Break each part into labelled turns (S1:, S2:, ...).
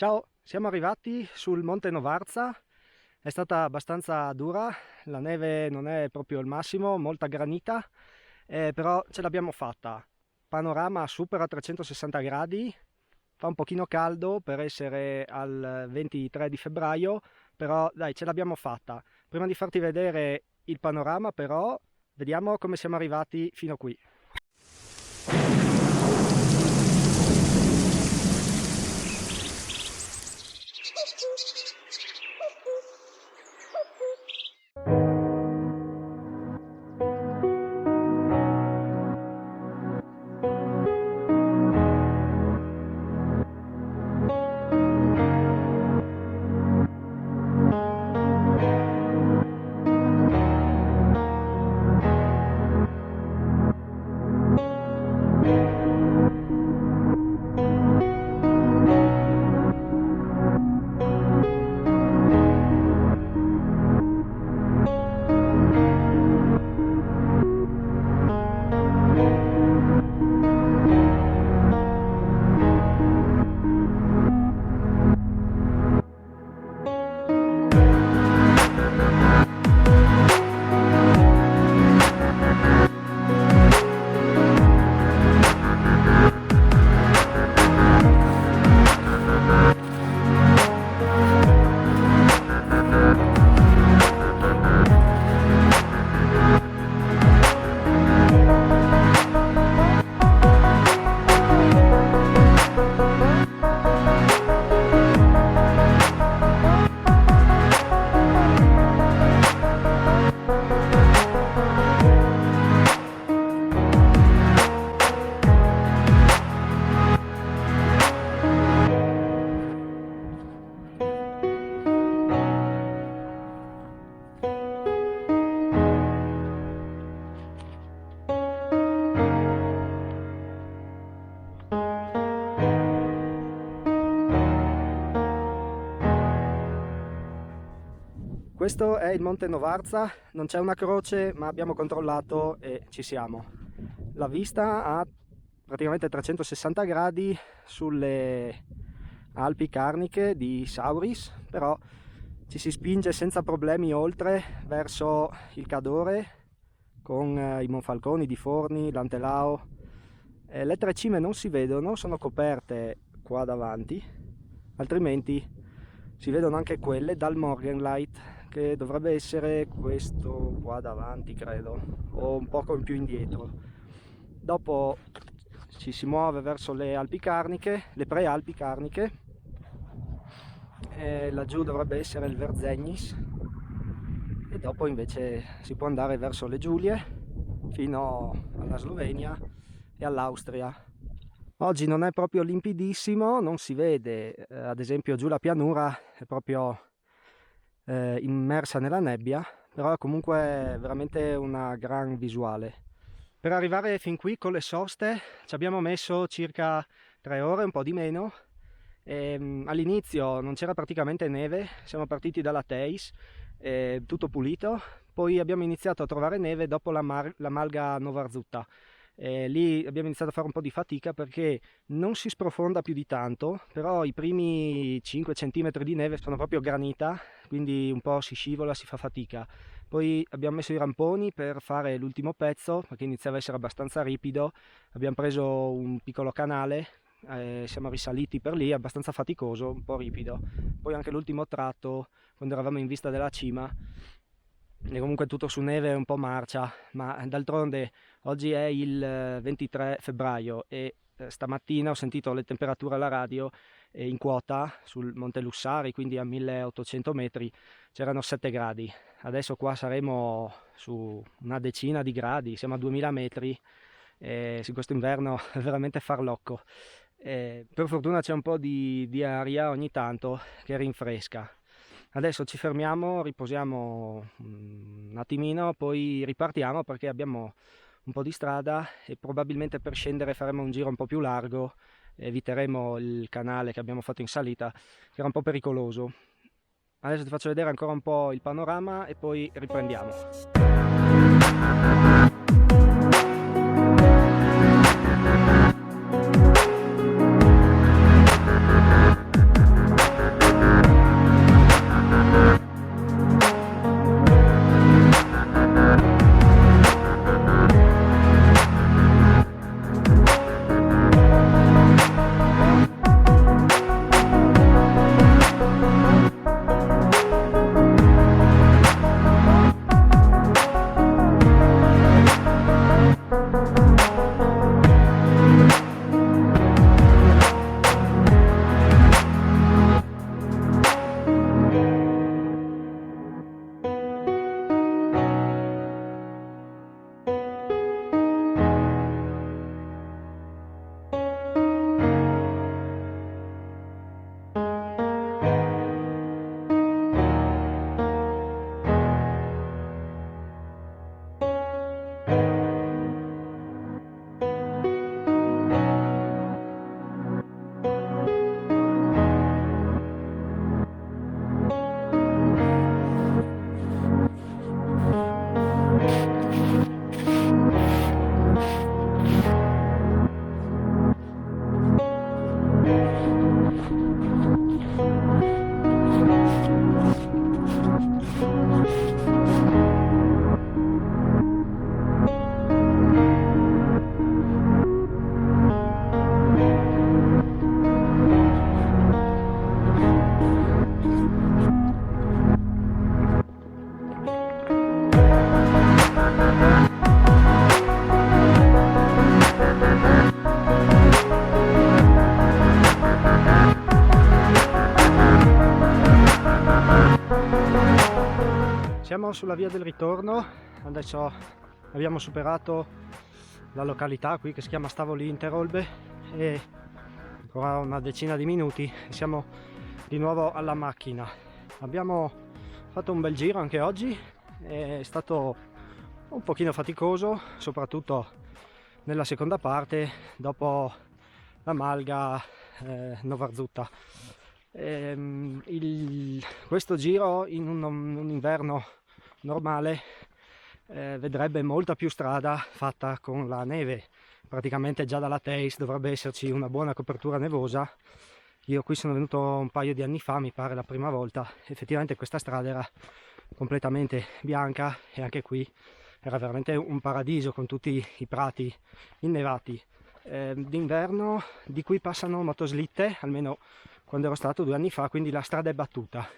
S1: Ciao, siamo arrivati sul Monte Novarza, è stata abbastanza dura, la neve non è proprio il massimo, molta granita, però ce l'abbiamo fatta. Panorama super a 360 gradi, fa un pochino caldo per essere al 23 di febbraio, però dai, ce l'abbiamo fatta. Prima di farti vedere il panorama, però, vediamo come siamo arrivati fino a qui. Questo è il Monte Novarza, non c'è una croce ma abbiamo controllato e ci siamo. La vista ha praticamente 360 gradi sulle Alpi Carniche di Sauris, però ci si spinge senza problemi oltre verso il Cadore con i Monfalconi di Forni, l'Antelao. Le tre cime non si vedono, sono coperte qua davanti, altrimenti si vedono anche quelle dal Morgenlight, che dovrebbe essere questo qua davanti, credo, o un poco in più indietro. Dopo ci si muove verso le Alpi Carniche, le prealpi Carniche, e laggiù dovrebbe essere il Verzegnis, e dopo invece si può andare verso le Giulie fino alla Slovenia e all'Austria. Oggi non è proprio limpidissimo, non si vede, ad esempio giù la pianura è proprio immersa nella nebbia, però è comunque veramente una gran visuale. Per arrivare fin qui con le soste ci abbiamo messo circa 3 ore, un po' di meno. All'inizio non c'era praticamente neve, siamo partiti dalla Theiss, tutto pulito, poi abbiamo iniziato a trovare neve dopo la Malga Novarzutta. Lì abbiamo iniziato a fare un po' di fatica perché non si sprofonda più di tanto, però i primi 5 cm di neve sono proprio granita, quindi un po' si scivola, si fa fatica. Poi abbiamo messo i ramponi per fare l'ultimo pezzo perché iniziava a essere abbastanza ripido, abbiamo preso un piccolo canale, siamo risaliti per lì, abbastanza faticoso, un po' ripido. Poi anche l'ultimo tratto, quando eravamo in vista della cima, e comunque tutto su neve, un po' marcia, ma d'altronde oggi è il 23 febbraio e stamattina ho sentito le temperature alla radio e in quota sul Monte Lussari, quindi a 1800 metri, c'erano 7 gradi. Adesso qua saremo su una decina di gradi, siamo a 2000 metri e questo inverno è veramente farlocco. Per fortuna c'è un po' di aria ogni tanto che rinfresca. Adesso ci fermiamo, riposiamo un attimino, poi ripartiamo perché abbiamo un po' di strada e probabilmente per scendere faremo un giro un po' più largo, eviteremo il canale che abbiamo fatto in salita, che era un po' pericoloso. Adesso ti faccio vedere ancora un po' il panorama e poi riprendiamo. Siamo sulla via del ritorno, adesso abbiamo superato la località qui che si chiama Stavoli Interolbe e ancora una decina di minuti e siamo di nuovo alla macchina. Abbiamo fatto un bel giro anche oggi, è stato un pochino faticoso, soprattutto nella seconda parte dopo la Malga Novarzutta. Questo giro in un inverno normale vedrebbe molta più strada fatta con la neve, praticamente già dalla Theiss dovrebbe esserci una buona copertura nevosa. Io qui sono venuto un paio di anni fa, mi pare la prima volta, effettivamente questa strada era completamente bianca e anche qui era veramente un paradiso con tutti i prati innevati. D'inverno di qui passano motoslitte, almeno quando ero stato 2 anni fa, quindi la strada è battuta.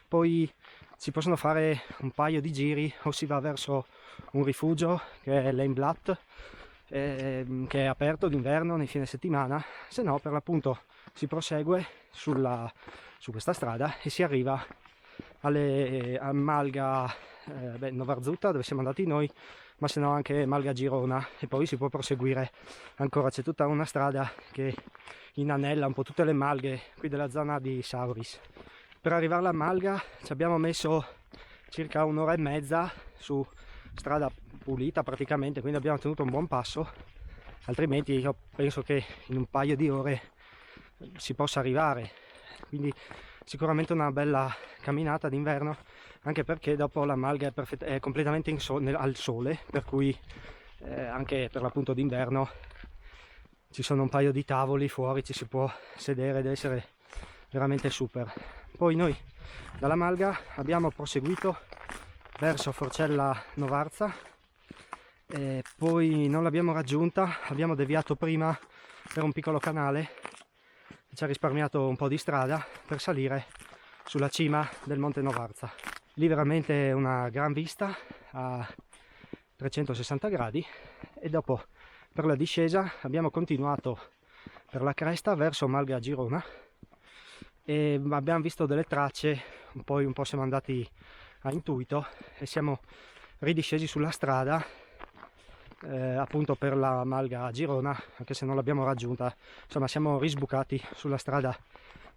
S1: Poi si possono fare un paio di giri o si va verso un rifugio che è Leinblatt, che è aperto d'inverno nei fine settimana, se no per l'appunto si prosegue su questa strada e si arriva a Malga Novarzutta, dove siamo andati noi, ma se no anche Malga Girona, e poi si può proseguire ancora. C'è tutta una strada che inanella un po' tutte le malghe qui della zona di Sauris. Per arrivare a Malga ci abbiamo messo circa 1 ora e mezza su strada pulita praticamente, quindi abbiamo tenuto un buon passo, altrimenti io penso che in un paio di ore si possa arrivare. Quindi sicuramente una bella camminata d'inverno, anche perché dopo la Malga è completamente al sole, per cui anche per l'appunto d'inverno ci sono un paio di tavoli fuori, ci si può sedere ed essere veramente super. Poi noi dalla Malga abbiamo proseguito verso Forcella Novarza, poi non l'abbiamo raggiunta, abbiamo deviato prima per un piccolo canale che ci ha risparmiato un po' di strada per salire sulla cima del Monte Novarza. Lì veramente una gran vista a 360 gradi e dopo per la discesa abbiamo continuato per la cresta verso Malga Girona e abbiamo visto delle tracce, poi un po' siamo andati a intuito e siamo ridiscesi sulla strada appunto per la Malga Girona, anche se non l'abbiamo raggiunta. Insomma, siamo risbucati sulla strada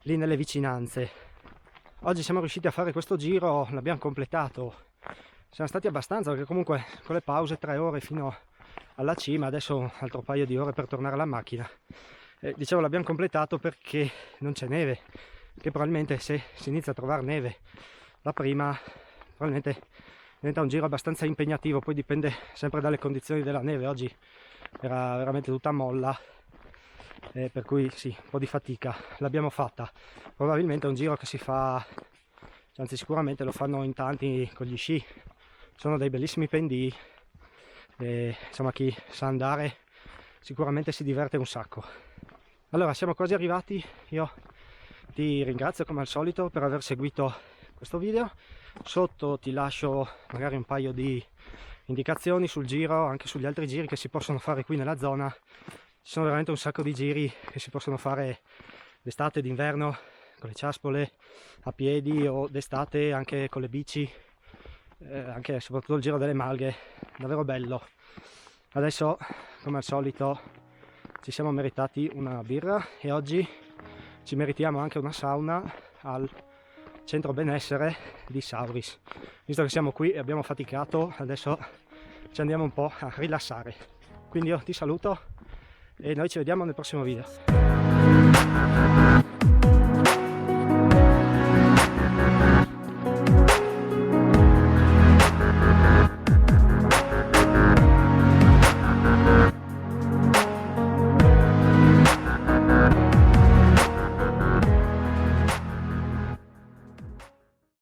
S1: lì nelle vicinanze. Oggi siamo riusciti a fare questo giro, l'abbiamo completato, siamo stati abbastanza, perché comunque con le pause 3 ore fino alla cima, adesso un altro paio di ore per tornare alla macchina. Dicevo, l'abbiamo completato perché non c'è neve, che probabilmente se si inizia a trovare neve la prima, probabilmente diventa un giro abbastanza impegnativo, poi dipende sempre dalle condizioni della neve. Oggi era veramente tutta molla, per cui sì, un po' di fatica l'abbiamo fatta. Probabilmente è un giro che si fa, anzi sicuramente lo fanno in tanti con gli sci, sono dei bellissimi pendii e insomma chi sa andare sicuramente si diverte un sacco. Allora siamo quasi arrivati, io ti ringrazio come al solito per aver seguito questo video. Sotto ti lascio magari un paio di indicazioni sul giro, anche sugli altri giri che si possono fare qui nella zona. Ci sono veramente un sacco di giri che si possono fare d'estate, d'inverno, con le ciaspole, a piedi o d'estate anche con le bici, anche soprattutto il giro delle Malghe, davvero bello. Adesso come al solito ci siamo meritati una birra e oggi ci meritiamo anche una sauna al centro benessere di Sauris. Visto che siamo qui e abbiamo faticato, adesso ci andiamo un po' a rilassare. Quindi io ti saluto e noi ci vediamo nel prossimo video.